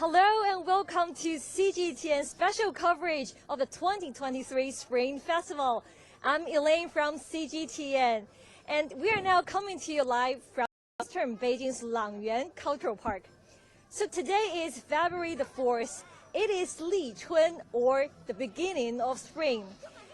Hello and welcome to CGTN's special coverage of the 2023 Spring Festival. I'm Elaine from CGTN, and we are now coming to you live from Western Beijing's Langyuan Cultural Park. So today is February the 4th. It is Li Chun, or the beginning of spring.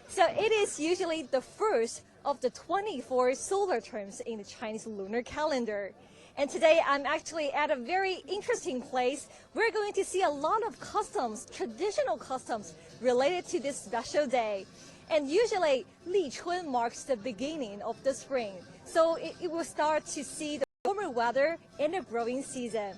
So it is usually the first of the 24 solar terms in the Chinese lunar calendar. And today I'm actually at a very interesting place. We're going to see a lot of customs, traditional customs related to this special day. And usually Li Chun marks the beginning of the spring. So it will start to see the warmer weather in the growing season.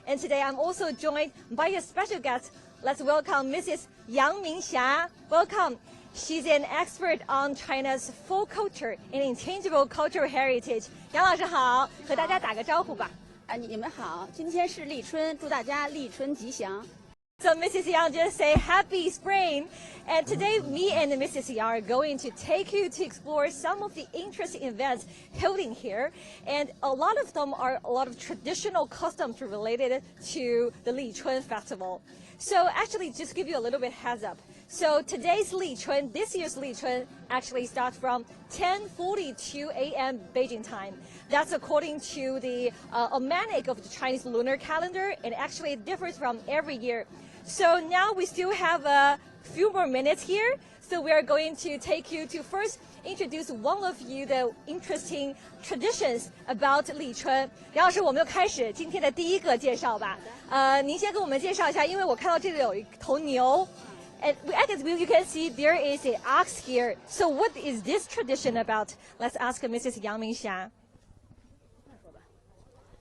And today I'm also joined by a special guest. Let's welcome Mrs. Yang Mingxia. Welcome. She's an expert on China's folk culture and intangible cultural heritage. 杨老师好，和大家打个招呼吧。你们好，今天是立春，祝大家立春吉祥。So Mrs. Yang just say happy spring. And today me and Mrs. Yang are going to take you to explore some of the interesting events holding here. And a lot of them are a lot of traditional customs related to the Li Chun festival. So actually, just give you a little bit heads up. So today's Li Chun, this year's Li Chun, actually starts from 10:42 a.m. Beijing time. That's according to the almanac of the Chinese lunar calendar, and actually it differs from every year. So now we still have a few more minutes here. So we are going to take you to first introduce one of you the interesting traditions about Li Chun. 杨老师，我们就开始今天的第一个介绍吧。您先给我们介绍一下，因为我看到这里有一头牛。And as you can see, there is an ox here. So what is this tradition about? Let's ask Mrs. Yang Mingxia.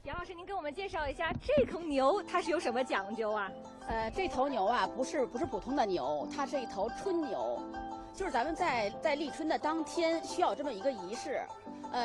杨老师，您给我们介绍一下这头牛它是有什么讲究啊？这头牛啊，不是普通的牛，它是一头春牛，就是咱们在立春的当天需要这么一个仪式。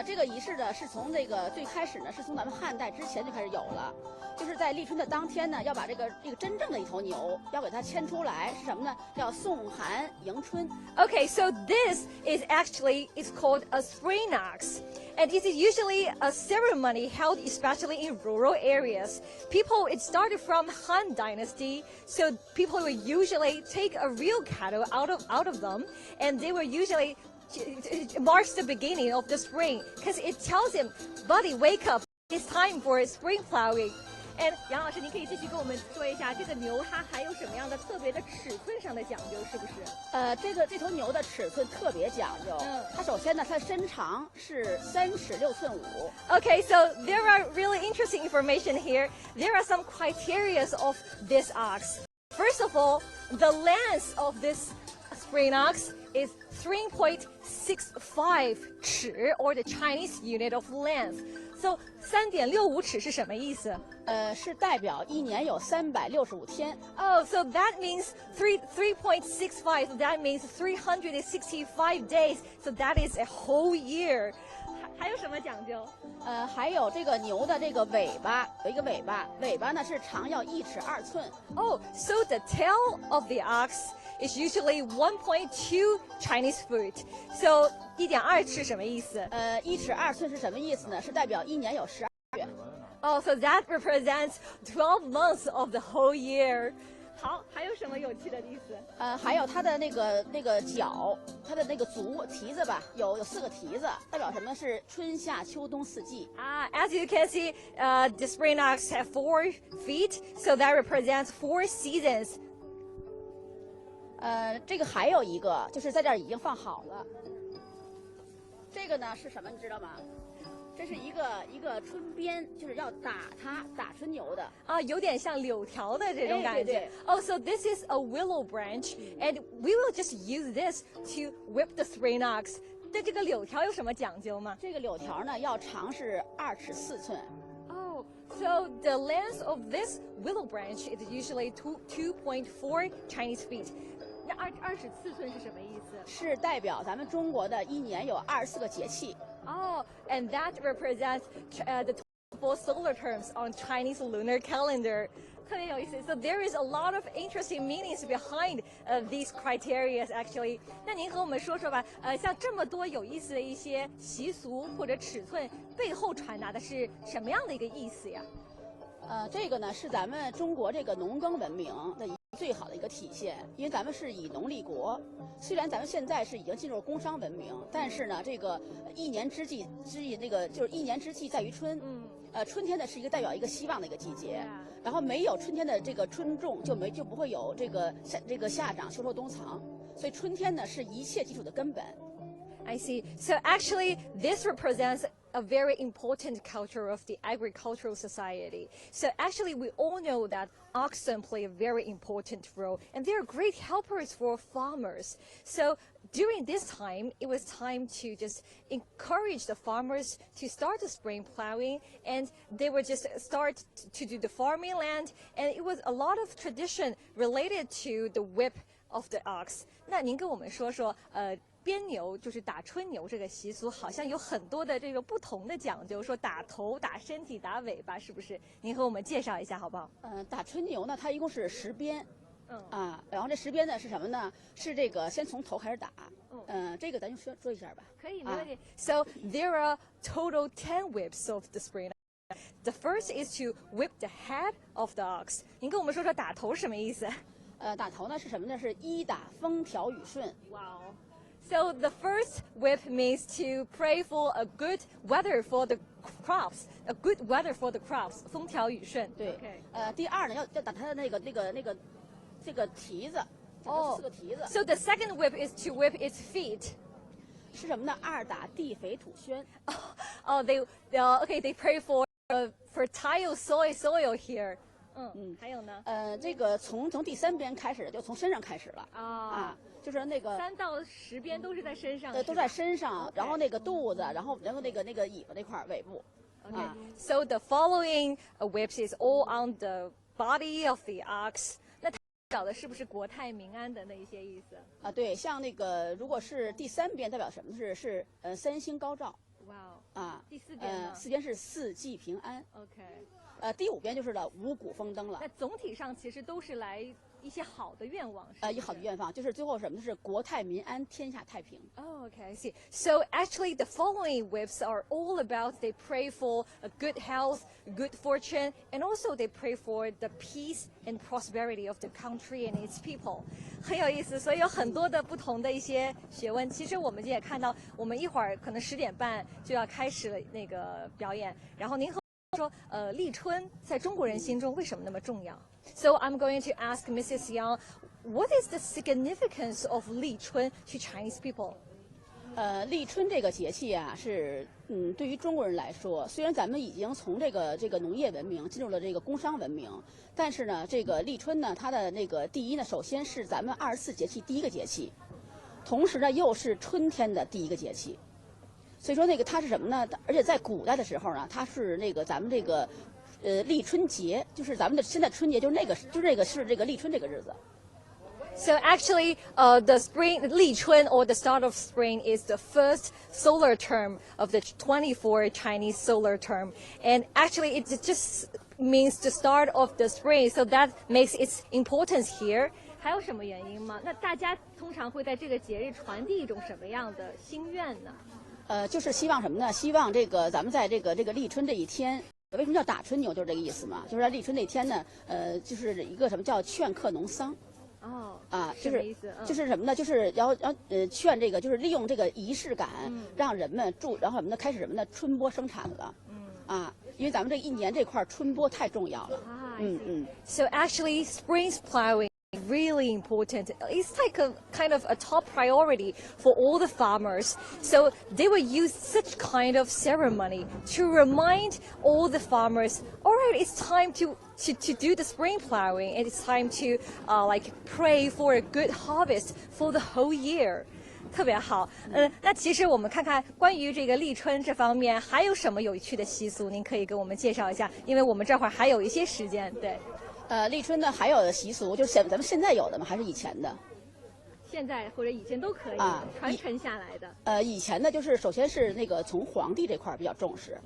这个仪式呢，是从这个最开始呢，是从咱们汉代之前就开始有了。就是在立春的当天呢，要把这个真正的一头牛要给它牵出来，是什么呢？叫送寒迎春。Okay, so this is actually it's called a spring ox, and it is usually a ceremony held especially in rural areas. It started from Han Dynasty, so people would usually take a real cattle out of them, and they were usually it marks the beginning of the spring because it tells him, "Buddy, wake up! It's time for spring plowing." And 杨老师，您可以继续跟我们说一下，这个牛它还有什么样的特别的尺寸上的讲究，是不是？这头牛的尺寸特别讲究。它首先呢，它的身长是36寸5。Okay, so there are really interesting information here. There are some criteria of this ox. First of all, the length of this spring ox is 3.65 尺, or the Chinese unit of length. So 3.65尺是什么意思？是代表一年有365天。Oh, so that means 3.65. So that means 365 days. So that is a whole year. 还有什么讲究？还有这个牛的这个尾巴有一个尾巴，尾巴呢是长要1尺2寸。Oh, so the tail of the ox is usually 1.2 Chinese foot. So 1.2尺什么意思？1尺2寸是什么意思呢？是代表一年有12月。Oh, so that represents 12 months of the whole year. 好，还有什么有趣的意思？还有它的那个脚，它的那个足蹄子吧，有4个蹄子，代表什么？是春夏秋冬4季。As you can see, the spring ox have 4 feet, so that represents 4 seasons. 这个还有一个，就是在这儿已经放好了。这个呢是什么？你知道吗？这是一个春鞭，就是要打春牛的有点像柳条的这种感觉。对。Oh, so this is a willow branch, and we will just use this to whip the spring ox. 对这个柳条有什么讲究吗？这个柳条呢，要长是2尺4寸。Oh, so the length of this willow branch is usually 2.4 Chinese feet. 那2尺4寸是什么意思？是代表咱们中国的一年有24个节气。Oh, and that represents the 24 solar terms on Chinese lunar calendar. 特别有意思。So there is a lot of interesting meanings behind these criteria actually. 那您和我们说说吧，像这么多有意思的一些习俗或者尺寸背后传达的是什么样的一个意思呀？这个呢是咱们中国这个农耕文明的最好的一个体现，因为咱们是以农立国。虽然咱们现在是已经进入工商文明，但是呢，这个一年之计那个就是一年之计在于春。春天呢是一个代表一个希望的一个季节，然后没有春天的这个春种，就不会有这个夏长秋收冬藏，所以春天呢是一切基础的根本。I see. So actually, this represents a very important culture of the agricultural society. So actually, we all know that oxen play a very important role, and they are great helpers for farmers. So during this time, it was time to just encourage the farmers to start the spring plowing, and they would just start to do the farming land, and it was a lot of tradition related to the whip of the ox. 那您跟我们说说，编牛就是打春牛这个习俗，好像有很多的这个不同的讲究，说打头、打身体、打尾巴，是不是？您和我们介绍一下好不好？打春牛呢，它一共是10鞭，然后这10鞭呢是什么呢？是这个先从头开始打，这个咱就说一下吧。可以，没问题。So there are total 10 whips of the spring. The first is to whip the head of the ox. 您跟我们说说打头什么意思？打头呢是什么呢？是一打风调雨顺。哇哦。So the first whip means to pray for a good weather for the crops, a good weather for the crops. 风调雨顺。对。第二呢要打它的这个蹄子。4个蹄子。So the second whip is to whip its feet. 是什么呢？2打地肥土宣。They pray for fertile soil here. 还有呢？这个从第3鞭开始，就从身上开始了。就是那个3到10鞭都是在身上。都在身上，然后那个肚子，然后那个尾巴那块尾部。So the following whips is all on the body of the ox. 那它表的是不是国泰民安的那一些意思？对，像那个如果是第3鞭代表什么？是3星高照。哇。第4鞭呢？ 4鞭是4季平安。第5鞭就是五谷丰登了。那总体上其实都是来一些好的愿望。一好的愿望，就是最后什么呢？是国泰民安，天下太平。Okay, I see. So actually, the following whips are all about they pray for a good health, good fortune, and also they pray for the peace and prosperity of the country and its people. 很有意思，所以有很多的不同的一些学问。其实我们也看到，我们一会儿可能10点半就要开始了那个表演。然后您和说，立春在中国人心中为什么那么重要？ So I'm going to ask Mrs. Yang, what is the significance of 立春 to Chinese people? 立春这个节气啊，是对于中国人来说，虽然咱们已经从这个农业文明进入了这个工商文明，但是呢，这个立春呢，它的那个第一呢，首先是咱们24节气第一个节气，同时呢，又是春天的第一个节气。所以说它是什么呢？而且在古代的时候呢，它是咱们这个立春节，就是咱们的现在春节就是这个立春这个日子。So actually, the spring, 立春 or the start of spring is the first solar term of the 24 Chinese solar term, and actually it just means the start of the spring. So that makes its importance here. 还有什么原因吗？那大家通常会在这个节日传递一种什么样的心愿呢？就是希望什么呢？希望咱们在这个立春这一天，为什么叫打春牛？就是这个意思嘛。就是在立春那天呢，就是一个什么叫劝客农桑。就是什么呢？就是要劝这个，就是利用这个仪式感，让人们然后什么呢？开始什么呢？春播生产了。因为咱们这一年这块春播太重要了。So actually, spring plowing is really important. It's like a kind of a top priority for all the farmers. So they will use such kind of ceremony to remind all the farmers, all right, it's time to do the spring plowing, and it's time to like pray for a good harvest for the whole year. 特别好，那其实我们看看关于这个立春这方面还有什么有趣的习俗，您可以给我们介绍一下，因为我们这会儿还有一些时间。对，立春呢还有的习俗就是咱们现在有的吗？还是以前的？现在或者以前都可以传承下来的。以前呢就是首先是从皇帝这块比较重视，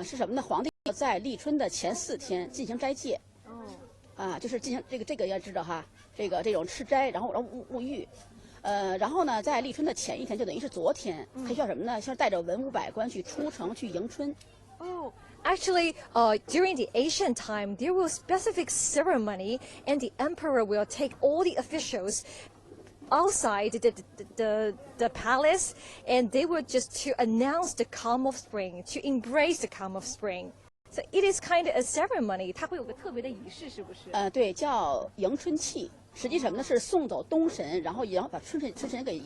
是什么呢？皇帝在立春的前4天进行斋戒。就是进行这个要知道哈，这种吃斋，然后沐浴。然后呢，在立春的前一天，就等于是昨天，他需要什么呢？需要带着文武百官去出城去迎春。Actually, during the ancient time, there was specific ceremony, and the emperor will take all the officials outside the palace, and they were just to announce the come of spring, to embrace the come of spring. So it is kind of a ceremony. 它会有个特别的仪式，是不是？对，叫迎春气。实际什么呢？是送走东神，然后把春神给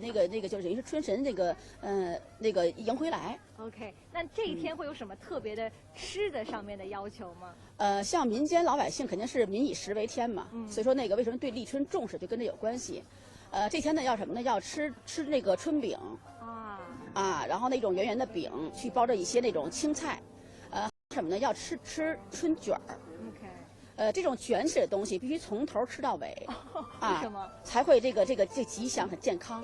那个就是等于是春神那个迎回来。OK， 那这一天会有什么特别的吃的上面的要求吗？像民间老百姓肯定是民以食为天嘛，所以说那个为什么对立春重视，就跟这有关系。这天呢要什么呢？要吃那个春饼然后那种圆圆的饼去包着一些那种青菜，什么呢？要吃春卷儿。这种卷起的东西必须从头吃到尾，为什么？才会这吉祥很健康。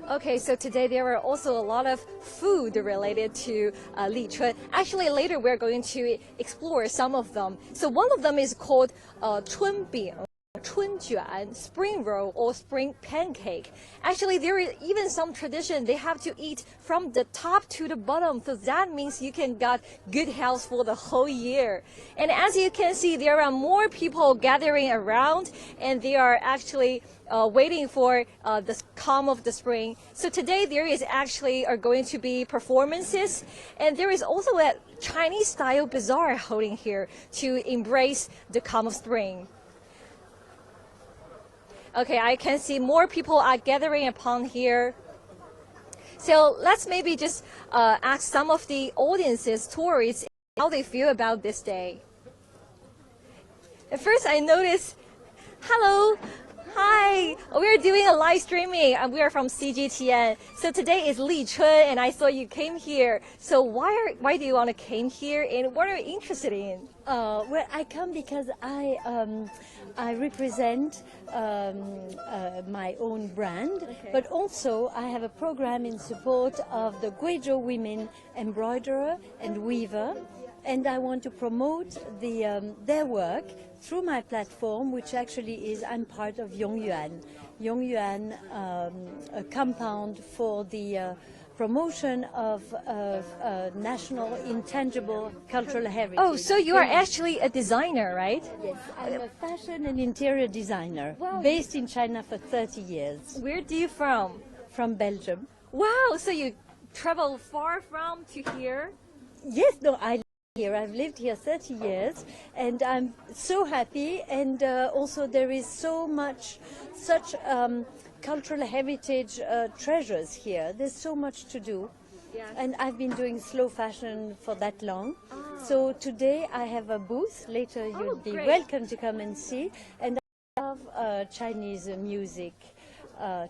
Okay, so today there are also a lot of food related to Li Chun. Actually, later we're going to explore some of them. So one of them is called 春饼. 春卷, spring roll, or spring pancake. Actually, there is even some tradition. They have to eat from the top to the bottom. So that means you can get good health for the whole year. And as you can see, there are more people gathering around, and they are actually waiting for the come of the spring. So today there is actually going to be performances, and there is also a Chinese style bazaar holding here to embrace the come of spring. Okay, I can see more people are gathering upon here. So let's maybe just ask some of the audiences, tourists, how they feel about this day. At first I noticed, hello, hi, we are doing a live streaming and we are from CGTN. So today is Li Chun and I saw you came here. So why do you want to came here and what are you interested in? Well, I come because I represent my own brand, but also I have a program in support of the Guizhou women embroiderer and weaver, and I want to promote their work through my platform, which actually is, I'm part of Yongyuan, a compound for the promotion of national intangible cultural heritage. Oh, so you are actually a designer, right? Yes, I'm a fashion and interior designer, based in China for 30 years. Where do you from? From Belgium. Wow, so you travel far from to here? Yes, no, I live here. I've lived here 30 years, and I'm so happy, and also there is such cultural heritage treasures here. There's so much to do. Yes. And I've been doing slow fashion for that long. So today I have a booth. Later you'll be welcome to come and see. And I love Chinese music,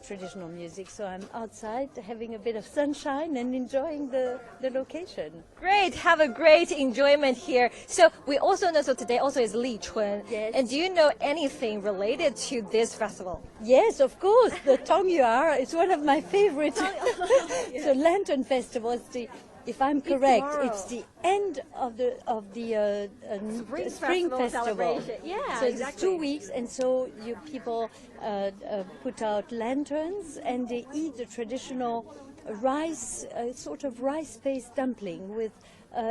traditional music. So I'm outside having a bit of sunshine and enjoying the location. Great, have a great enjoyment here. So we also know, so today also is Li Chun. Yes. And do you know anything related to this festival? Yes, of course. The Tongyuar is one of my favorites. So Lantern Festival is if I'm correct, it's the end of the spring festival. Yeah, so exactly. It's 2 weeks, and so people put out lanterns and they eat the traditional rice, sort of rice-based dumpling with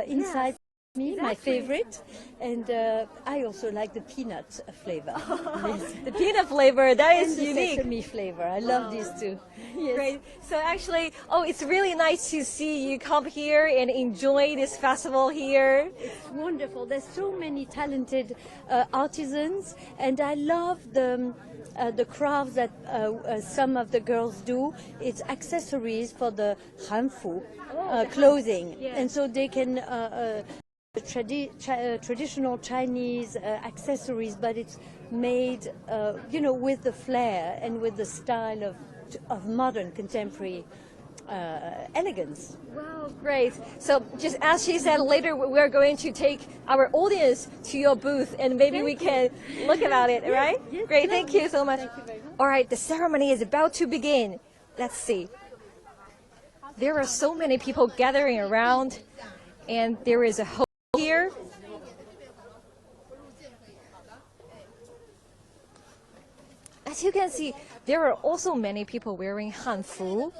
inside. My favorite, and I also like the peanut flavor. Yes. The peanut flavor, that is and unique. The sesame flavor, I love these two. Yes. Great. So actually, it's really nice to see you come here and enjoy this festival here. It's wonderful. There's so many talented artisans, and I love the crafts that some of the girls do. It's accessories for the hanfu clothing, and so they can. Traditional Chinese accessories, but it's made, with the flair and with the style of modern contemporary elegance. Wow, great. So just as she said, later we're going to take our audience to your booth and maybe we can look about it, right? Yes, great, thank you so much. Thank you very much. All right, the ceremony is about to begin. Let's see. There are so many people gathering around, and there is a here. As you can see, there are also many people wearing hanfu.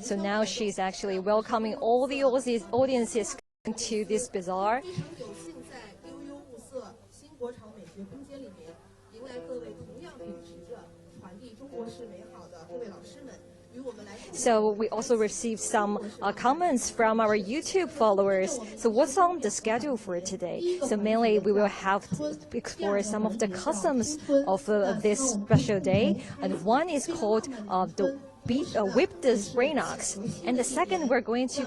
So now she's actually welcoming all the audiences to this bazaar. So we also received some comments from our YouTube followers. So what's on the schedule for today? So mainly we will have to explore some of the customs of this special day. And one is called the whip the spring ox, and the second we're going to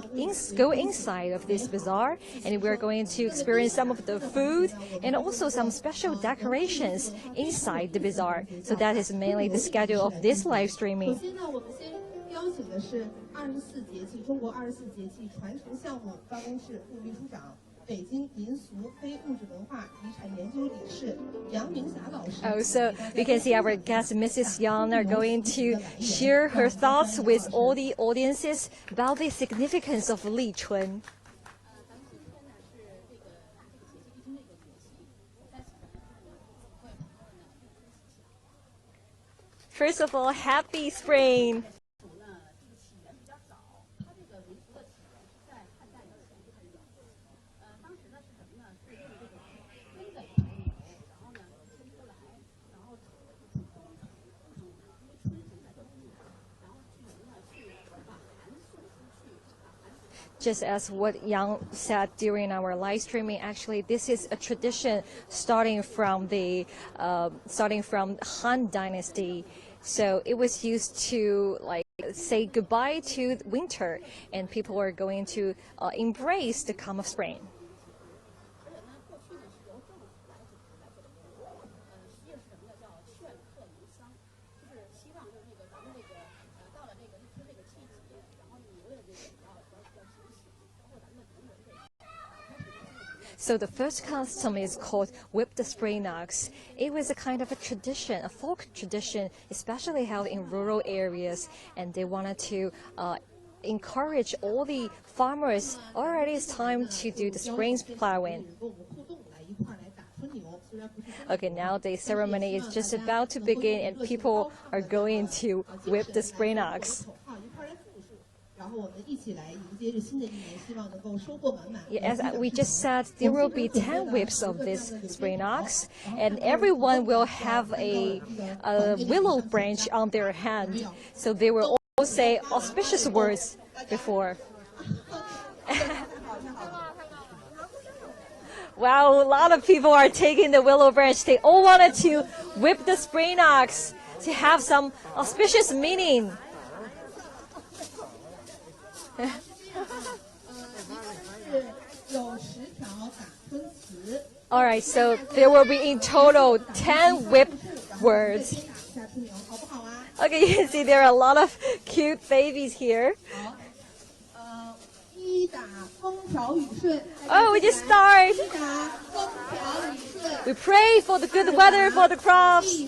go inside of this bazaar, and we're going to experience some of the food and also some special decorations inside the bazaar. So that is mainly the schedule of this live streaming. 邀请的是24节气中国24节气传承项目办公室副秘书长、北京民俗非物质文化遗产研究理事杨明霞老师。Oh, so we can see our guest Mrs. Yang are going to share her thoughts with all the audiences about the significance of Li Chun. First of all, happy spring! Just as what Yang said during our live streaming, actually this is a tradition starting from the Han Dynasty. So it was used to say goodbye to winter, and people are going to embrace the come of spring. So the first custom is called whip the spring ox. It was a kind of a tradition, a folk tradition, especially held in rural areas, and they wanted to encourage all the farmers. Already it's time to do the spring plowing. Okay, now the ceremony is just about to begin, and people are going to whip the spring ox. As we just said, there will be 10 whips of this spring ox, and everyone will have a willow branch on their hand. So they will all say auspicious words before. Wow, a lot of people are taking the willow branch. They all wanted to whip the spring ox to have some auspicious meaning. All right, so there will be in total 10 whip words. Okay, you can see there are a lot of cute babies here. Oh, we just start. We pray for the good weather for the crops.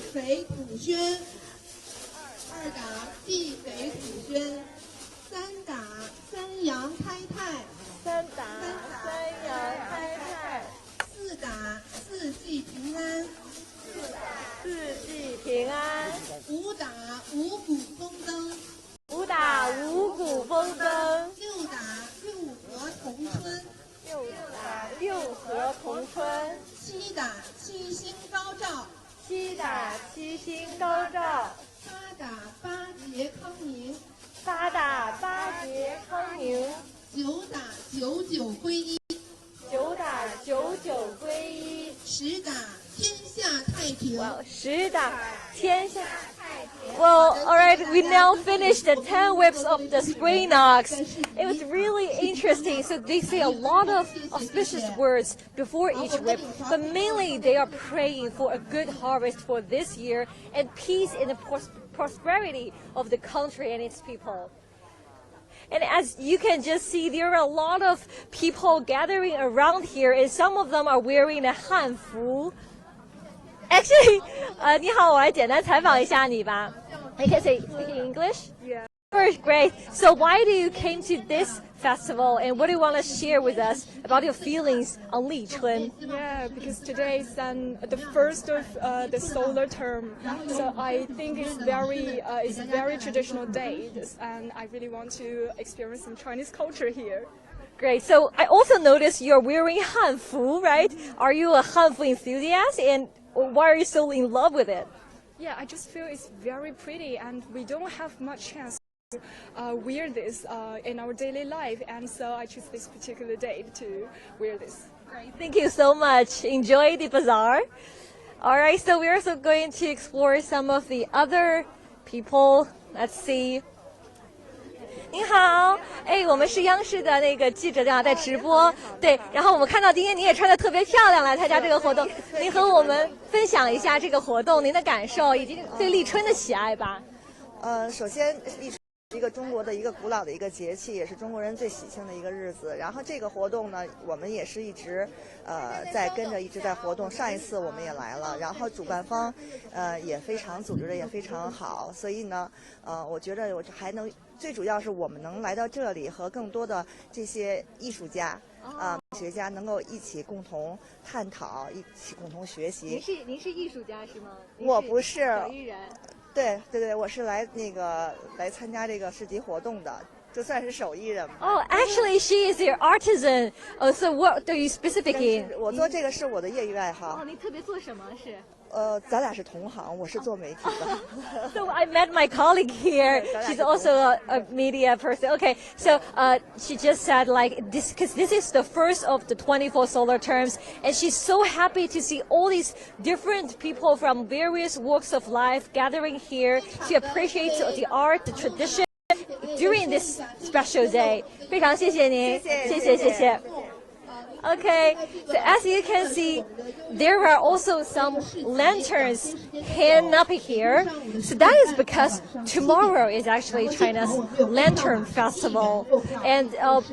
Well, all right, we now finished the 10 whips of the spring ox. It was really interesting. So they say a lot of auspicious words before each whip, but mainly they are praying for a good harvest for this year and peace and the prosperity of the country and its people. And as you can just see, there are a lot of people gathering around here, and some of them are wearing a hanfu. Actually, 你好，我来简单采访一下你吧。You can say speak in English. Yeah. Great. So why do you came to this festival, and what do you want to share with us about your feelings on Lichun? Yeah, because today is the first of the solar term, so I think it's a very traditional day, and I really want to experience some Chinese culture here. Great. So I also noticed you're wearing Hanfu, right? Are you a Hanfu enthusiast, and why are you so in love with it? Yeah, I just feel it's very pretty, and we don't have much chance to wear this in our daily life, and so I choose this particular day to wear this. Great. Thank you so much. Enjoy the bazaar. All right, so we're also going to explore some of the other people. Let's see. 您好，哎，我们是央视的那个记者在直播，对，然后我们看到今天您也穿得特别漂亮来参加这个活动，您和我们分享一下这个活动您的感受以及对立春的喜爱吧。首先立春是一个中国的一个古老的一个节气，也是中国人最喜庆的一个日子。然后这个活动呢，我们也是一直一直在活动。上一次我们也来了，然后主办方也非常组织的也非常好，所以呢，我觉得我还能最主要是我们能来到这里和更多的这些艺术家学家能够一起共同探讨，一起共同学习。您是艺术家是吗？我不是手艺人。对，我是来参加这个市集活动的，就算是手艺人吧。Oh, actually, she is your artisan. Oh, so what do you specifically? 我做这个是我的业余爱好。哦，您特别做什么是？咱俩是同行，我是做媒体的。So I met my colleague here. She's also a media person. Okay, so she just said like this because this is the first of the 24 solar terms, and she's so happy to see all these different people from various walks of life gathering here to appreciate the art, the tradition during this special day. 非常谢谢您，谢谢。Okay, so as you can see, there are also some lanterns hanging up here. So that is because tomorrow is actually China's Lantern Festival. And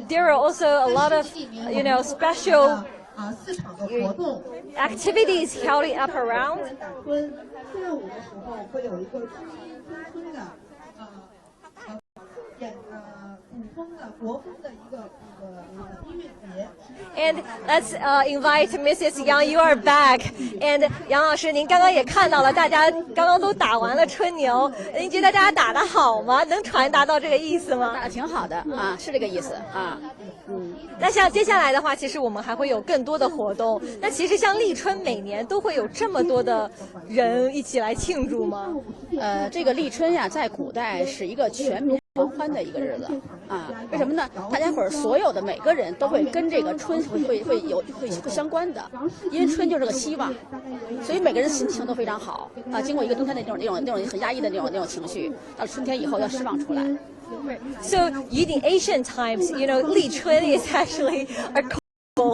there are also a lot of, special activities held up around. And let's invite Mrs. Yang. You are back. And 杨老师，您刚刚也看到了，大家刚刚都打完了春牛，您觉得大家打得好吗？能传达到这个意思吗？打得挺好的啊，是这个意思啊。那像接下来的话，其实我们还会有更多的活动。那其实像立春每年都会有这么多的人一起来庆祝吗？这个立春呀，在古代是一个全民狂欢的一个日子啊。为什么呢？大家伙儿所有的每个人都会跟这个春会相关的，因为春就是个希望，所以每个人心情都非常好啊。经过一个冬天的那种很压抑的那种情绪，到了春天以后要释放出来。So in ancient times, Li Chun is actually a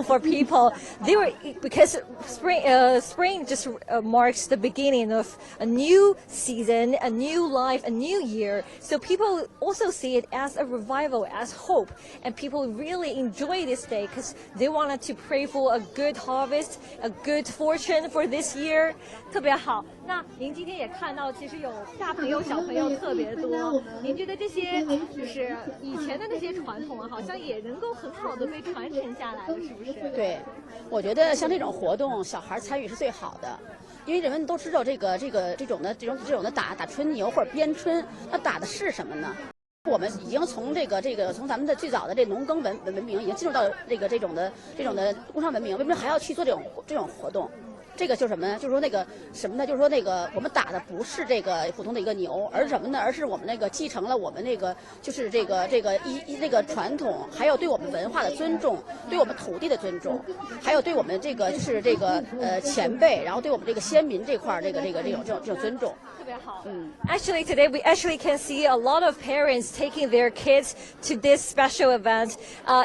for people. They were because spring just marks the beginning of a new season, a new life, a new year. So people also see it as a revival, as hope, and people really enjoy this day because they wanted to pray for a good harvest, a good fortune for this year. 特别好。那您今天也看到，其实有大朋友、小朋友特别多。您觉得这些就是以前的那些传统啊，好像也能够很好的被传承下来了，是不是？对，我觉得像这种活动，小孩参与是最好的，因为人们都知道这种的打春牛或者鞭春，那打的是什么呢？我们已经从从咱们的最早的这农耕文明，已经进入到这种的工商文明，为什么还要去做这种活动？这个就是什么呢？就是说就是说我们打的不是这个普通的一个牛，而是什么呢？而是我们继承了我们就是这个传统，还有对我们文化的尊重，对我们土地的尊重，还有对我们就是前辈，然后对我们这个先民这块这种尊重。Actually, today we actually can see a lot of parents taking their kids to this special event.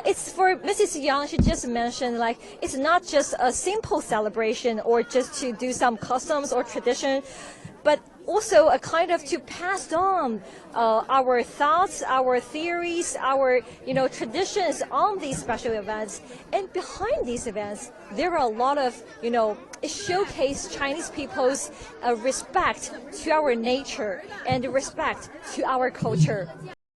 It's for Mrs. Yang. She just mentioned like it's not just a simple celebration or just to do some customs or tradition, but also a kind of to pass on our thoughts, our theories, our traditions on these special events. And behind these events, there are a lot of it showcases Chinese people's respect to our nature and respect to our culture.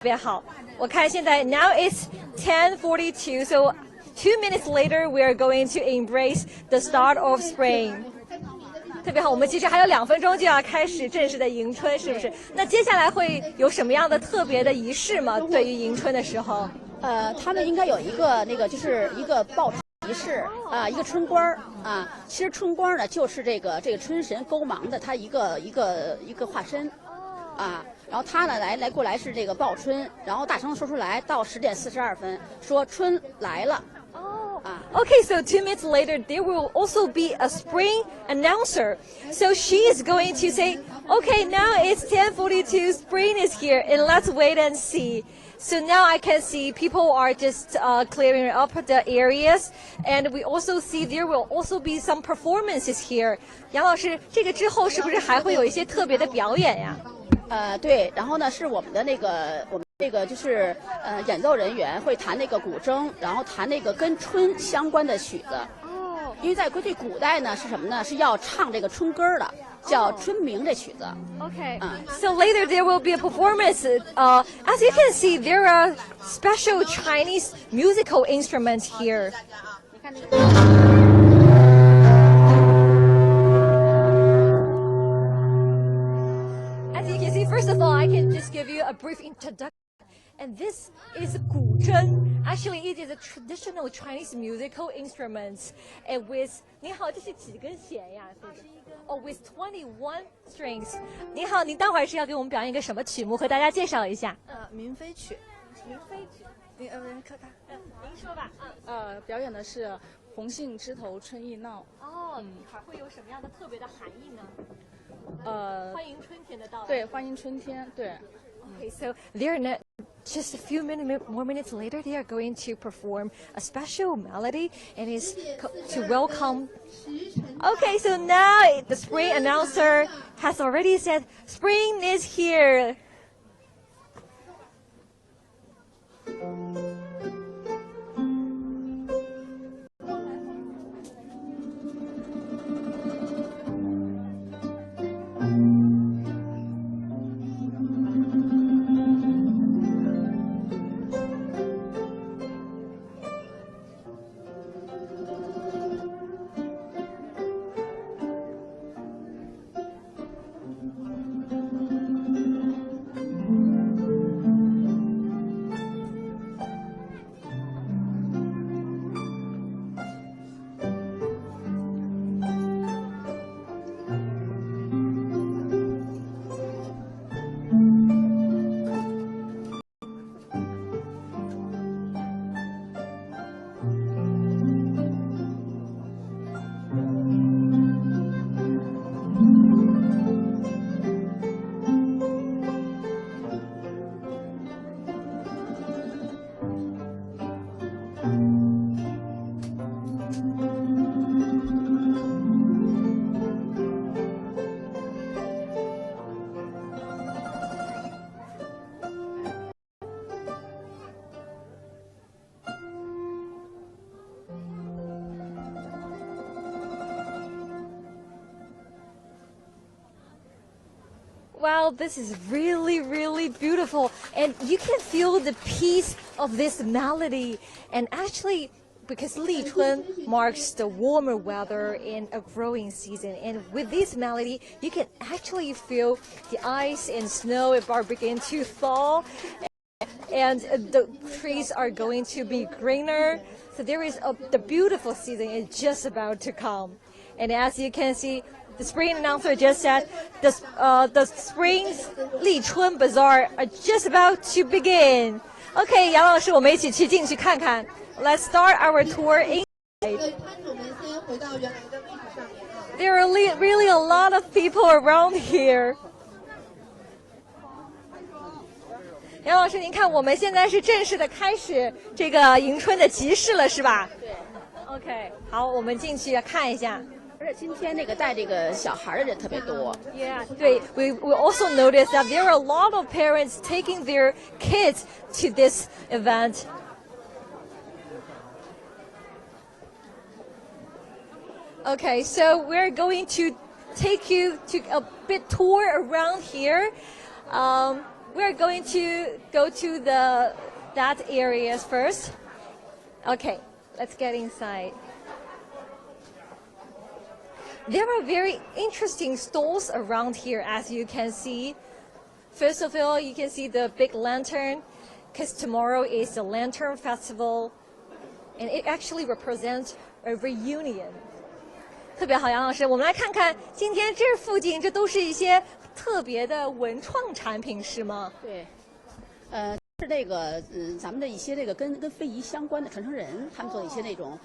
特别好。我看现在 now it's 10:42, so 2 minutes later we are going to embrace the start of spring. 特别好，我们其实还有2分钟就要开始正式的迎春，是不是？那接下来会有什么样的特别的仪式吗？对于迎春的时候？他们应该有一个就是一个报春仪式啊，一个春官儿啊。其实春官儿呢，就是这个春神勾芒的他一个化身啊。然后他呢过来是这个报春，然后大声说出来，到10点42分说春来了。Okay, so 2 minutes later, there will also be a spring announcer. So she is going to say, okay, now it's 10:42, spring is here, and let's wait and see. So now I can see people are just clearing up the areas, and we also see there will also be some performances here. 杨老师，这个之后是不是还会有一些特别的表演呀？对，然后呢是我们那个就是演奏人员会弹那个古筝，然后弹那个跟春相关的曲子。哦，因为在过去古代呢是什么呢？是要唱这个春歌的，叫春明这曲子。Okay. So later there will be a performance. As you can see, there are special Chinese musical instruments here. 你看这个。First of all, I can just give you a brief introduction. And this is 古筝. Actually, it is a traditional Chinese musical instrument. And with 你好，这是几根弦呀？Oh, with 21 strings. 你好，您待会儿是要给我们表演一个什么曲目？和大家介绍一下。民飞曲。民飞曲。您说吧。表演的是红杏枝头春意闹。哦，一会儿会有什么样的特别的含义呢？欢迎春天的到来。对，欢迎春天。对。Okay, so they're not, just a few more minutes later, they are going to perform a special melody, and it's to welcome. Okay, so now the spring announcer has already said, "Spring is here." Wow, this is really, really beautiful. And you can feel the peace of this melody. And actually, because Lichun marks the warmer weather in a growing season. And with this melody, you can actually feel the ice and snow are beginning to fall. And the trees are going to be greener. So there is the beautiful season is just about to come. And as you can see, the spring announcer just said the spring's Lichun Bazaar are just about to begin. Okay, 杨老师，我们一起去进去看看。Let's start our tour inside. There are really a lot of people around here. 杨老师，您看，我们现在是正式的开始这个迎春的集市了，是吧？对。OK， 好，我们进去看一下。而且今天那个带这个小孩的人特别多。Yeah， 对 ，we also noticed that there are a lot of parents taking their kids to this event. Okay, so we're going to take you to a bit tour around here. we're going to go to that areas first. Okay, let's get inside. There are very interesting stalls around here, as you can see. First of all, you can see the big lantern, because tomorrow is the Lantern Festival, and it actually represents a reunion. 特别好，杨老师，我们来看看今天这附近，这都是一些特别的文创产品，是吗？对，是这个咱们的一些这个跟非遗相关的传承人，他们做的一些那种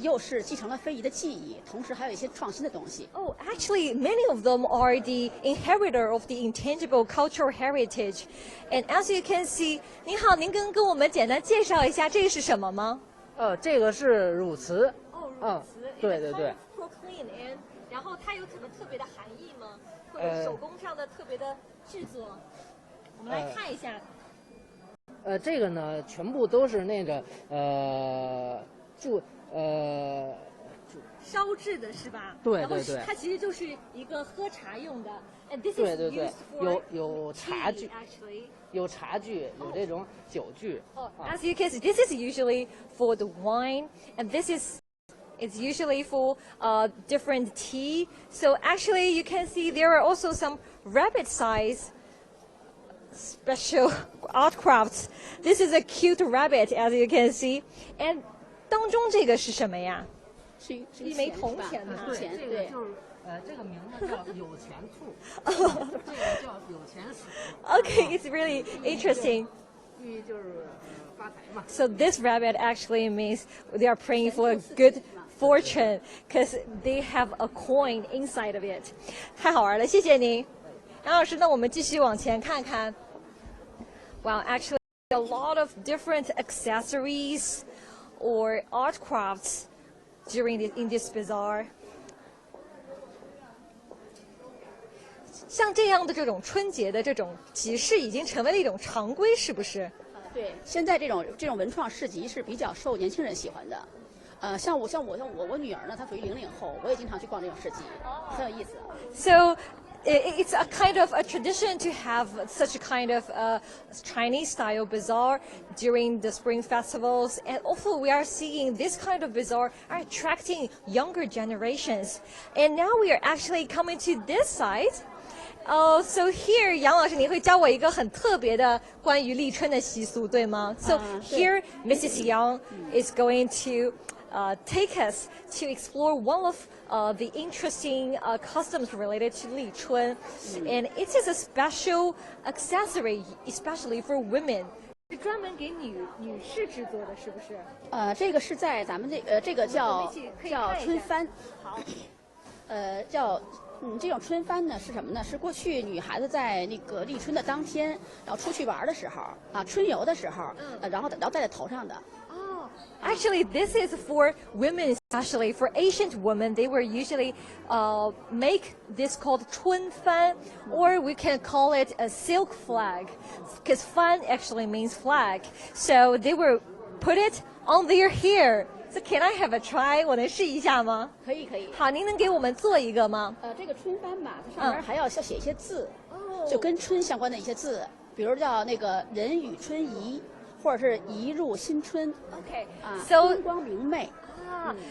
又是继承了非遗的技艺，同时还有一些创新的东西。Oh, actually, many of them are the inheritor of the intangible cultural heritage. And as you can see, 您好，您跟我们简单介绍一下这个是什么吗？这个是乳瓷。哦，乳瓷。对对对。Proclean and 然后它有什么特别的含义吗？或者手工上的特别的制作？我们来看一下。这个呢，全部都是那个烧制的是吧？对对对。它其实就是一个喝茶用的。And this is 对对对 used for 有茶具， 有茶具，有这种酒具。As you can see, this is usually for the wine, and it's usually for different tea. So actually, you can see there are also some rabbit-size special art crafts. This is a cute rabbit, as you can see. And 当中这个是什么呀？是一枚铜钱吗？钱，这个就是这个名字叫有钱兔，这个叫有钱鼠。Okay, it's really interesting. 寓意就是发财嘛。So this rabbit actually means they are praying for a good fortune because they have a coin inside of it. 太好玩了，谢谢您。杨老师，那我们继续往前看看。Well, actually, a lot of different accessories or art crafts in this bazaar. 像这样的这种春节的这种集市已经成为了一种常规，是不是？对，现在这种文创市集是比较受年轻人喜欢的。像我女儿呢，她属于00后，我也经常去逛这种市集，很有意思。So it's a kind of a tradition to have such a kind of Chinese-style bazaar during the spring festivals, and also we are seeing this kind of bazaar are attracting younger generations. And now we are actually coming to this side. So here, 杨老师，你会教我一个很特别的关于立春的习俗，对吗？So here, Mrs. Yang is going to take us to explore one of the interesting customs related to 立春, and it is a special accessory, especially for women. 是专门给女士制作的，是不是？这个是在咱们这个叫春帆。好。这种春帆呢是什么呢？是过去女孩子在那个立春的当天，然后出去玩的时候啊，春游的时候，然后戴在头上的。Actually, this is for women, especially for ancient women. They were usually make this called 春帆, or we can call it a silk flag, because 帆 actually means flag. So they were put it on their hair. So can I have a try? 我能试一下吗？可以。好，您能给我们做一个吗？这个春帆吧，它上面还要写一些字，就跟春相关的一些字，比如叫那个人与春宜，或者是宜入新春。Okay. So 春光明媚。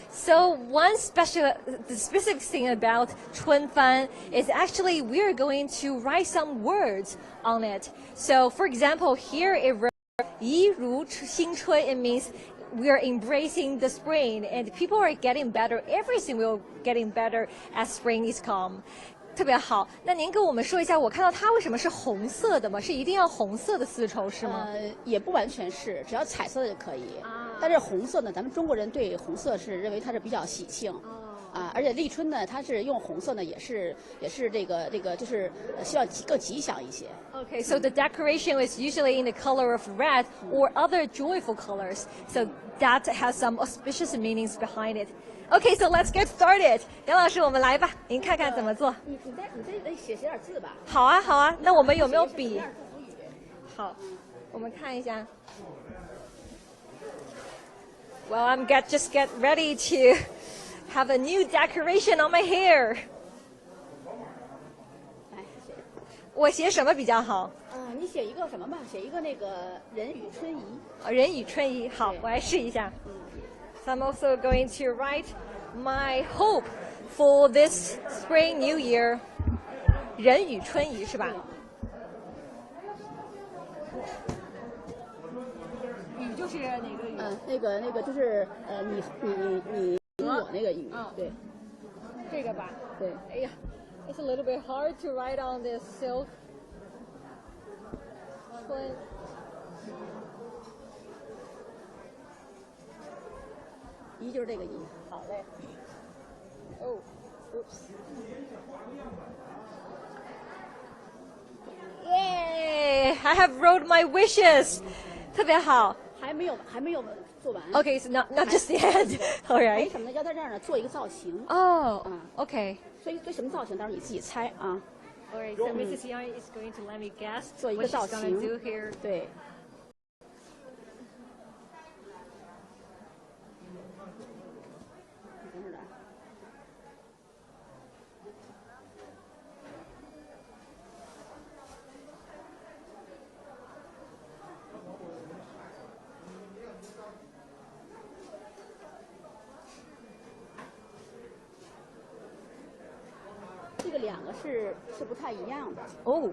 So one specific thing about 春帆 is actually we are going to write some words on it. So for example, here it wrote 宜如新春. It means we are embracing the spring, and people are getting better. Everything will getting better as spring is come. 特别好，那您跟我们说一下，我看到它为什么是红色的吗？是一定要红色的丝绸是吗？也不完全是，只要彩色的就可以。但是红色呢，咱们中国人对红色是认为它是比较喜庆。而且立春呢，它是用红色呢，也是这个就是希望更吉祥一些。Okay, so the decoration is usually in the color of red or other joyful colors. So that has some auspicious meanings behind it. Okay, so let's get started. 杨老师，我们来吧，您看看怎么做。你得写点字吧。好啊，那我们有没有笔？好，我们看一下。Well, I'm just get ready to have a new decoration on my hair. 我写什么比较好？你写一个什么吧？写一个那个人与春怡。人与春怡，好，我来试一下。So I'm also going to write my hope for this spring new year. 人与春怡是吧？雨就是哪个雨？那个就是你我那个雨，对，这个吧。对。哎呀 ，It's a little bit hard to write on this silk. 春。怡就是这个怡。好嘞。哦 ，oops. Yay! I have wrote my wishes. 特别好。还没有做完。Okay, so not just the end. All right. 为什么呢？要在这儿呢做一个造型。哦。Okay. 所以什么造型？到时候你自己猜啊。All right. So Mrs. Yang is going to let me guess 做一个 what 造 she's 型。 gonna do here. 对。等会儿。这个两个是不太一样的哦。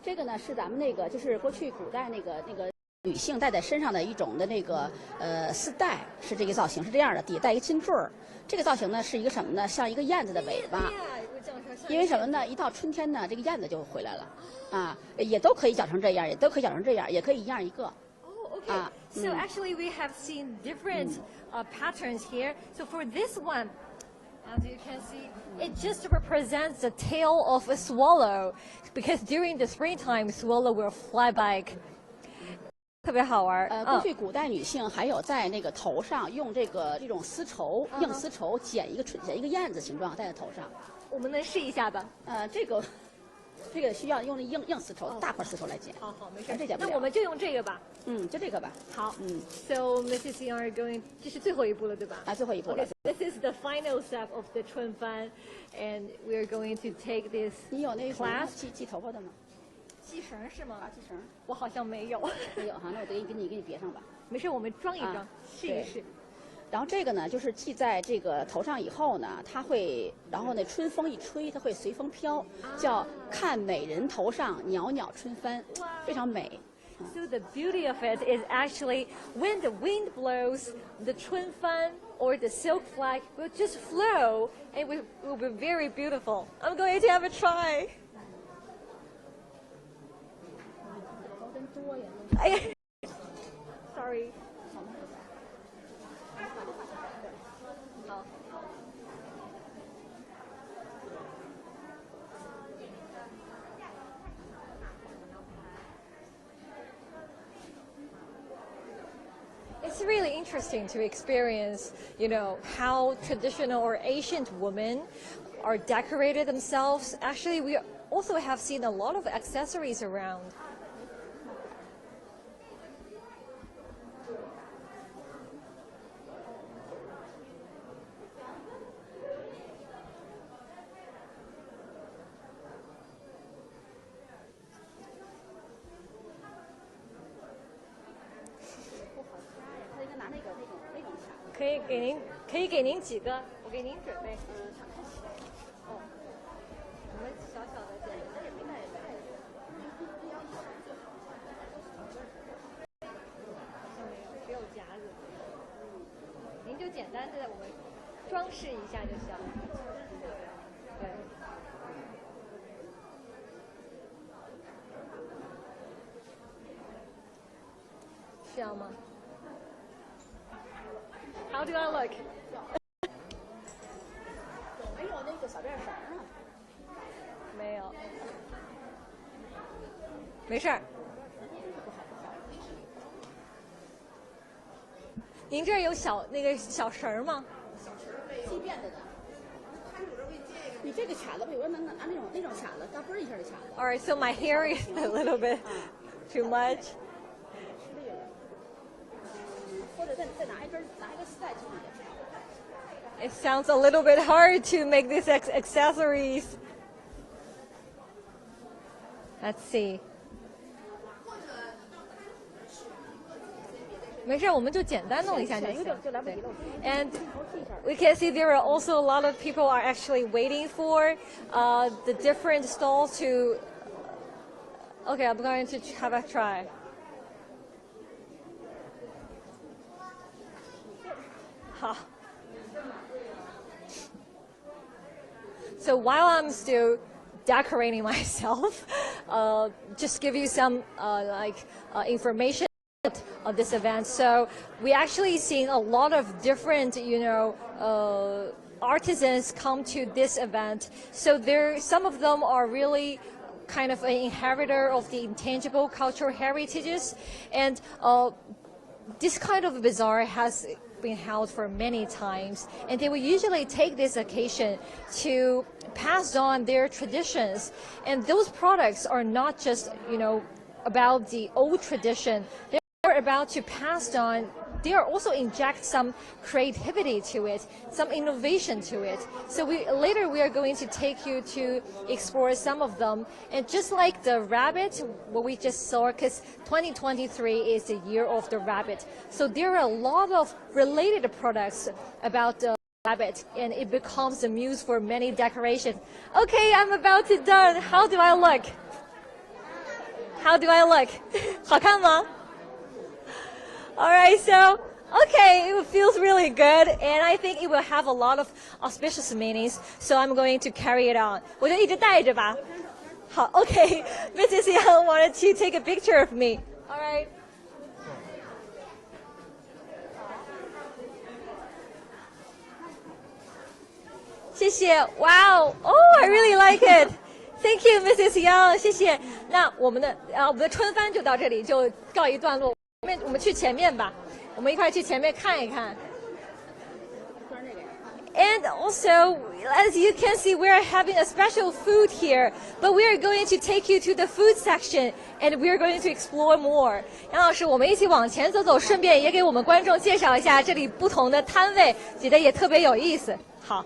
这个呢是咱们那个就是过去古代那个女性戴在身上的一种的那个丝带，是这个造型，是这样的，底下带一个金坠儿。这个造型呢是一个什么呢？像一个燕子的尾巴。因为什么呢？一到春天呢，这个燕子就回来了，啊，也都可以绞成这样，也都可以绞成这样，也可以一样一个。Oh, okay. So actually, we have seen different patterns here. So for this one, as you can see, it just represents the tail of a swallow, because during the springtime, swallow will fly back. 特别好玩。过去古代女性还有在那个头上用这种丝绸，硬丝绸剪一个燕子形状戴在头上。我们能试一下吧？这个需要用那硬丝绸，大块丝绸来剪。好，没事。这剪不了。那我们就用这个吧。就这个吧。好。So Mrs. Yang are going， 这是最后一步了，对吧？最后一步了。This is the final step of the 春帆 and we are going to take this class. 你有那个系头发的吗？系绳是吗？系绳。我好像没有。没有哈，那我给你别上吧。没事，我们装一装，试一试。然后这个呢，就是系在这个头上以后呢，它会，然后呢，春风一吹，它会随风飘，叫看美人头上袅袅春帆，非常美。So the beauty of it is actually when the wind blows, the 春帆 or the silk flag will just flow and it will be very beautiful. I'm going to have a try. 哎呀 ，sorry。好。It's really interesting to experience, how traditional or ancient women are decorated themselves. Actually, we also have seen a lot of accessories around.可以给您几个，我给您准备。哦，我们小小的剪，那也没带。好像没有，只有夹子。您就简单的我们装饰一下就行。对。需要吗？How do I look? 没有那个小辫绳啊？没有。没事儿。您这儿有那个小绳吗？系辫子的。你这个卡子，有人拿那种卡子，嘎嘣一下的卡子。All right, so my hair is a little bit too much. 或者再拿一个丝带系里。It sounds a little bit hard to make these accessories. Let's see. 没事，我们就简单弄一下就行。就来不及了。And we can see there are also a lot of people are actually waiting for the different stalls to. Okay, I'm going to have a try. So while I'm still decorating myself, just give you some information of this event. So we actually seen a lot of different, artisans come to this event. So some of them are really kind of an inheritor of the intangible cultural heritages, and this kind of bazaar has been held for many times, and they will usually take this occasion to pass on their traditions. And those products are not just, about the old tradition. They're about to pass on. They are also inject some creativity to it, some innovation to it. So later we are going to take you to explore some of them. And just like the rabbit, what we just saw, because 2023 is the year of the rabbit. So there are a lot of related products about the rabbit, and it becomes the muse for many decorations. Okay, I'm about to done. How do I look? How do I look? 好看吗? All right, so, okay, it feels really good, and I think it will have a lot of auspicious meanings, so I'm going to carry it on. 我就一直带着吧。好 okay, Mrs. Yang wanted to take a picture of me. All right. Wow, oh, I really like it. Thank you, Mrs. Yang. 谢谢。那我们的春帆就到这里就告一段落。我们去前面吧，我们一块去前面看一看。And also, as you can see, we are having a special food here, but we are going to take you to the food section, and we are going to explore more. 杨老师，我们一起往前走走，顺便也给我们观众介绍一下这里不同的摊位，觉得也特别有意思。好。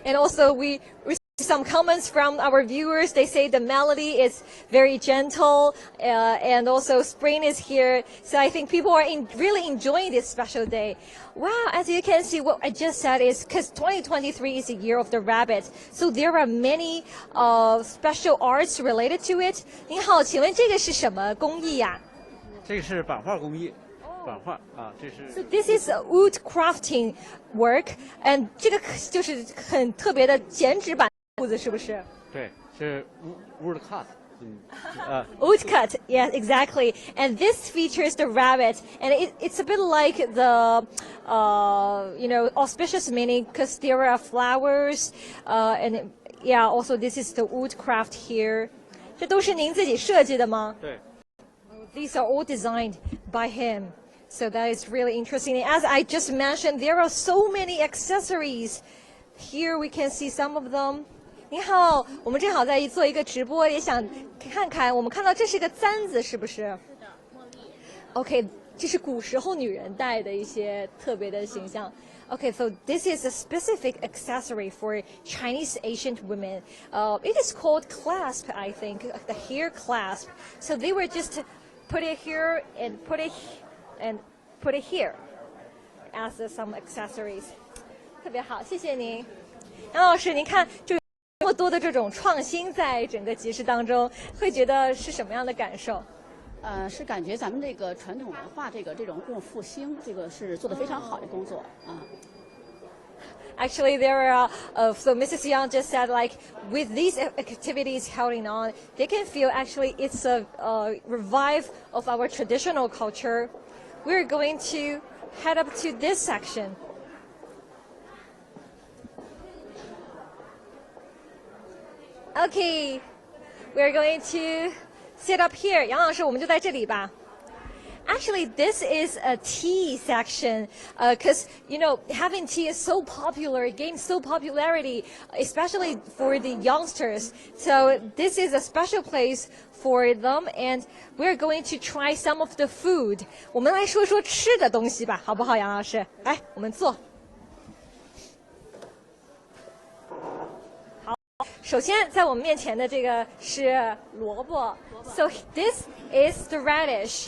And also, we received some comments from our viewers. They say the melody is very gentle, and also spring is here. So I think people are really enjoying this special day. Wow, as you can see, what I just said is because 2023 is the year of the rabbit. So there are many special arts related to it. 您好，请问这个是什么工艺呀？这个是版画工艺。版画啊，这是。So this is a wood crafting work, and 这个就是很特别的剪纸板屋子，是不是？对，是 wood cut。Wood cut, yes, exactly. And this features the rabbit, and it's a bit like the, auspicious meaning because there are flowers, and yeah, also this is the wood craft here. 这都是您自己设计的吗？对。These are all designed by him. So that is really interesting. And as I just mentioned, there are so many accessories. Here we can see some of them. 你好，我们正好在做一个直播，也想看看。我们看到这是个簪子，是不是？是的，茉莉。OK， 这是古时候女人戴的一些特别的形象。Okay, so this is a specific accessory for Chinese ancient women. It is called clasp, I think, the hair clasp. So they were just put it here and put it here as some accessories. 特别好，谢谢您，杨老师。您看，就有这么多的这种创新在整个集市当中，会觉得是什么样的感受？是感觉咱们这个传统文化这种复兴，这个是做得非常好的工作啊。Actually, there are, so Mrs. Yang just said, like, with these activities holding on, they can feel actually it's a revive of our traditional culture. We're going to head up to this section. Okay, we're going to sit up here. 杨老师，我们就在这里吧。Actually, this is a tea section because, having tea is so popular. It gains so popularity, especially for the youngsters. So this is a special place for them, and we're going to try some of the food. 我们来说说吃的东西吧，好不好，杨老师？来，我们坐。好，首先在我们面前的这个是萝卜 ，so this is the radish。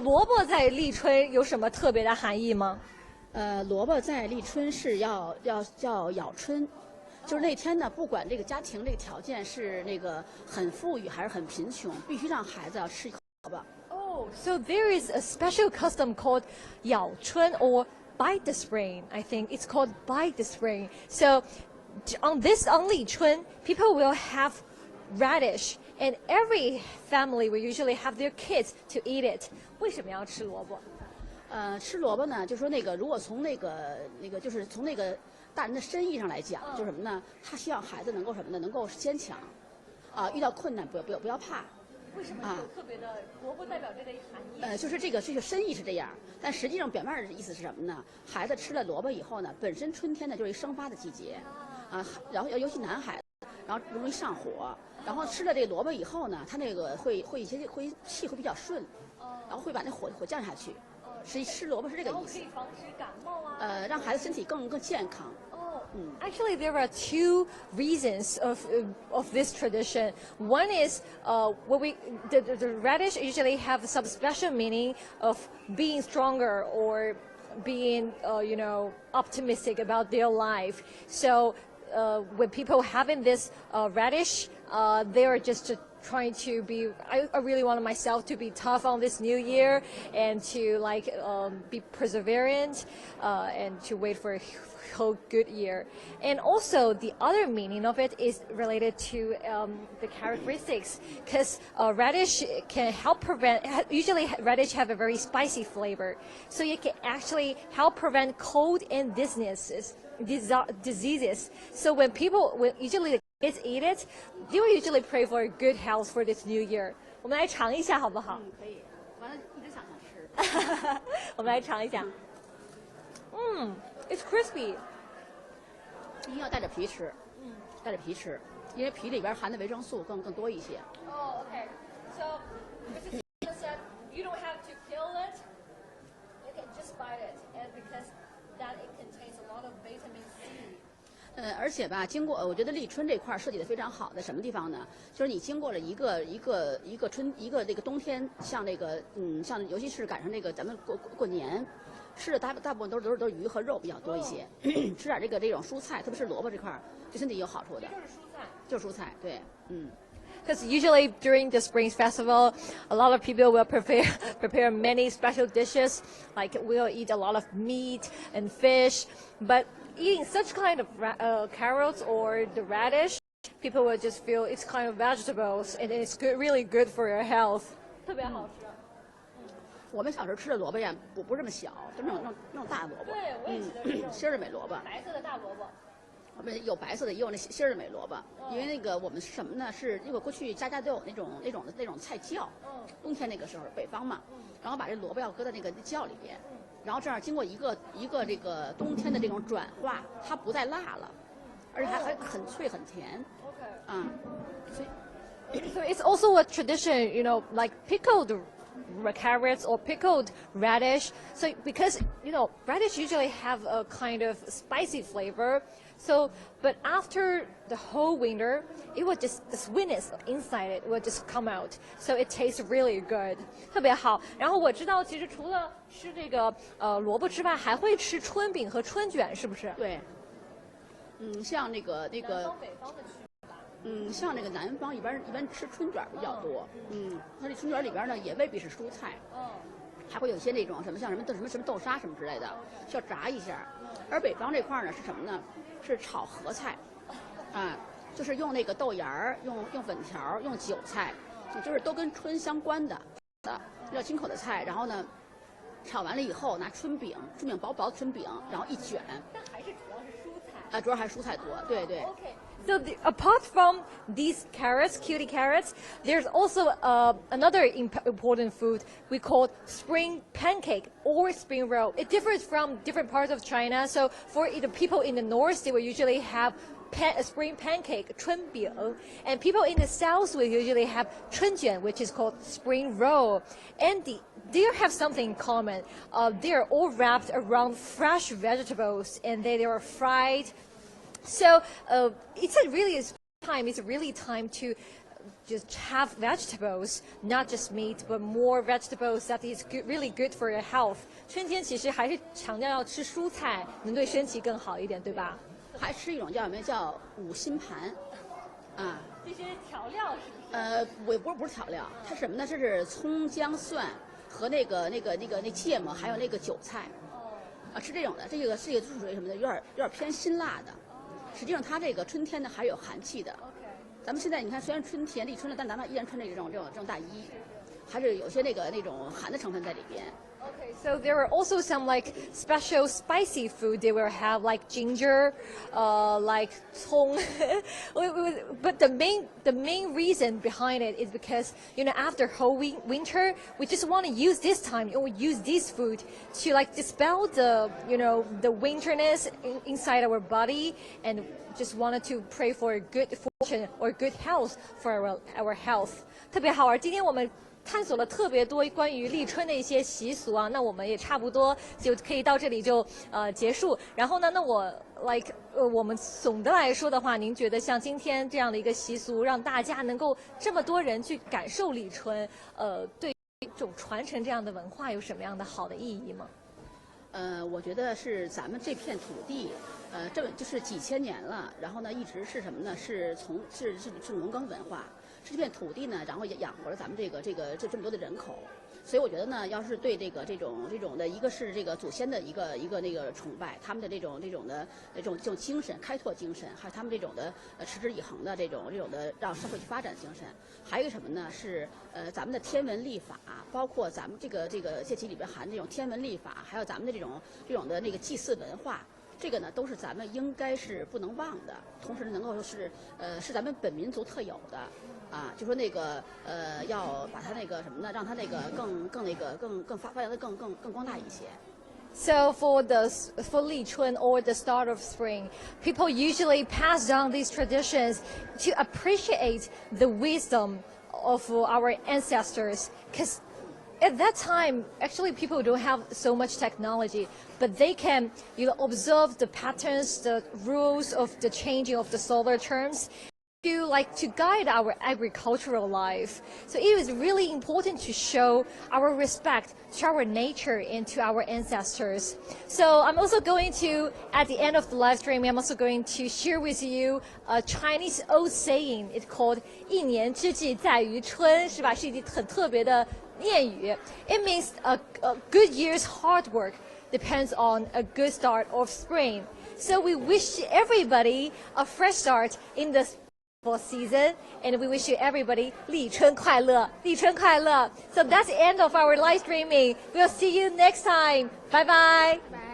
萝卜在立春有什么特别的含义吗？萝卜在立春是要咬春，就是那天呢，不管这个家庭这个条件是那个很富裕还是很贫穷，必须让孩子要吃一口萝卜。Oh, so there is a special custom called 咬春 or bite the spring. I think it's called bite the spring. So on Li Chun, people will have radish, and every family will usually have their kids to eat it. 为什么要吃萝卜？吃萝卜呢，就说那个如果从那个就是从那个大人的深意上来讲，就是什么呢？他希望孩子能够什么呢？能够坚强，遇到困难不要怕。为什么有特别的萝卜代表这个含义？就是这个深意是这样，但实际上表面的意思是什么呢？孩子吃了萝卜以后呢，本身春天呢就是一生发的季节，然后尤其男孩子，然后容易上火，然后吃了这个萝卜以后呢，他那个会气会比较顺，然后会把那火降下去。实际吃萝卜是这个意思。可以防止感冒啊。让孩子身体更健康。Actually, there are two reasons of this tradition. One is the radish usually have some special meaning of being stronger or being optimistic about their life. So when people having this radish, they are just trying to be. I really wanted myself to be tough on this new year and to be perseverant and to wait for a whole good year. And also the other meaning of it is related to the characteristics, because radish can help prevent. Usually radish have a very spicy flavor, so it can actually help prevent cold and diseases. So when usually the kids eat it, they will usually pray for good health for this new year. 我们来尝一下好不好？可以。完了，一直想吃。我们来尝一下。It's crispy. 一定要带着皮吃。带着皮吃，因为皮里边含的维生素更多一些。Oh, okay. So Mrs. said you don't have to peel it. You can just bite it, and because that it contains a lot of vitamin C. 而且吧，经过我觉得立春这块设计的非常好，在什么地方呢？就是你经过了一个这个冬天，像那个像尤其是赶上这个咱们过年，吃的大部分都是鱼和肉比较多一些，吃点这种蔬菜，特别是萝卜这块，对身体有好处的。就是蔬菜，对，Because usually during the Spring Festival, a lot of people will prepare many special dishes, like we'll eat a lot of meat and fish, but eating such kind of carrots or the radish, people will just feel it's kind of vegetables and it's really good for your health. 特别好吃。我们小时候吃的萝卜呀，不这么小，就那种大萝卜。对，我也记得是心儿美萝卜。白色的大萝卜。我们有白色的，也有那心儿美萝卜。因为那个我们是什么呢？是因为过去家都有那种菜窖。冬天那个时候北方嘛，然后把这萝卜要搁在那个窖里边，然后这样经过一个这个冬天的这种转化，它不再辣了，而且还很脆很甜。So it's also a tradition, like pickled carrots or pickled radish. So because radish usually have a kind of spicy flavor. So but after the whole winter, it will just the sweetness inside it will just come out. So it tastes really good. 特别好。然后我知道，其实除了吃这个萝卜之外，还会吃春饼和春卷，是不是？对。像那个。南方北方的区别。像那个南方一般吃春卷比较多。它这春卷里边呢也未必是蔬菜。还会有些那种像什么豆沙什么之类的，需要炸一下。而北方这块呢是什么呢？是炒合菜，就是用那个豆芽儿、用粉条、用韭菜，就是都跟春相关的比较清口的菜。然后呢，炒完了以后拿春饼薄的春饼，然后一卷。但还是主要是蔬菜。主要还是蔬菜多，对。Okay. So apart from these carrots, cutie carrots, there's also another important food we call spring pancake or spring roll. It differs from different parts of China. So for the people in the north, they will usually have spring pancake, 春饼, and people in the south will usually have 春卷, which is called spring roll. And they have something in common. They are all wrapped around fresh vegetables, and they are fried. So it's a really time is really time to just have vegetables, not just meat, but more vegetables that is good, really good for your health. 春天其实还是强调要吃蔬菜，能对身体更好一点，对吧？还吃一种叫什么叫五辛盘，啊。这些调料是不是不是调料，它是什么呢？这是葱姜蒜和那芥末，还有那个韭菜，吃这种的。这个是属于什么的？有点偏辛辣的。实际上它这个春天呢还是有寒气的。咱们现在你看，虽然春天立春了，但咱们依然穿这种大衣，还是有些那种寒的成分在里边。Okay, so there are also some like special spicy food they will have, like ginger, like tong. But the main reason behind it is because, you know, after whole winter, we just want to use this time, and we use this food to like dispel the, you know, the winterness inside our body, and just wanted to pray for good fortune or good health for our health. 特别好玩，今天我们探索了特别多关于立春的一些习俗啊，那我们也差不多就可以到这里就结束。然后呢，那我我们总的来说的话，您觉得像今天这样的一个习俗，让大家能够这么多人去感受立春，对这种传承这样的文化有什么样的好的意义吗？我觉得是咱们这片土地，这就是几千年了，然后呢，一直是什么呢？是农耕文化。这片土地呢，然后也养活了咱们这么多的人口，所以我觉得呢，要是对这种的，一个是这个祖先的一个那个崇拜，他们的这种精神、开拓精神，还有他们这种的持之以恒的这种的让社会去发展精神，还有一个什么呢？是咱们的天文历法，包括咱们这个节气里边含这种天文历法，还有咱们的这种的那个祭祀文化。这个呢，都是咱们应该是不能忘的，同时能够是咱们本民族特有的，就说要把它那个什么呢，让它那个更发扬的更光大一些。So for Li Chun or the start of spring, people usually pass down these traditions to appreciate the wisdom of our ancestors, because at that time, actually, people don't have so much technology, but they can, you know, observe the patterns, the rules of the changing of the solar terms, to guide our agricultural life. So it is really important to show our respect to our nature and to our ancestors. So I'm also going to, at the end of the live stream, I'm also going to share with you a Chinese old saying. It's called 一年之计在于春，是吧？是一句很特别的谚语。It means a good year's hard work depends on a good start of spring. So we wish everybody a fresh start in the season, and we wish you everybody 立春快乐，立春快乐。So that's the end of our live streaming. We'll see you next time. Bye bye. Bye.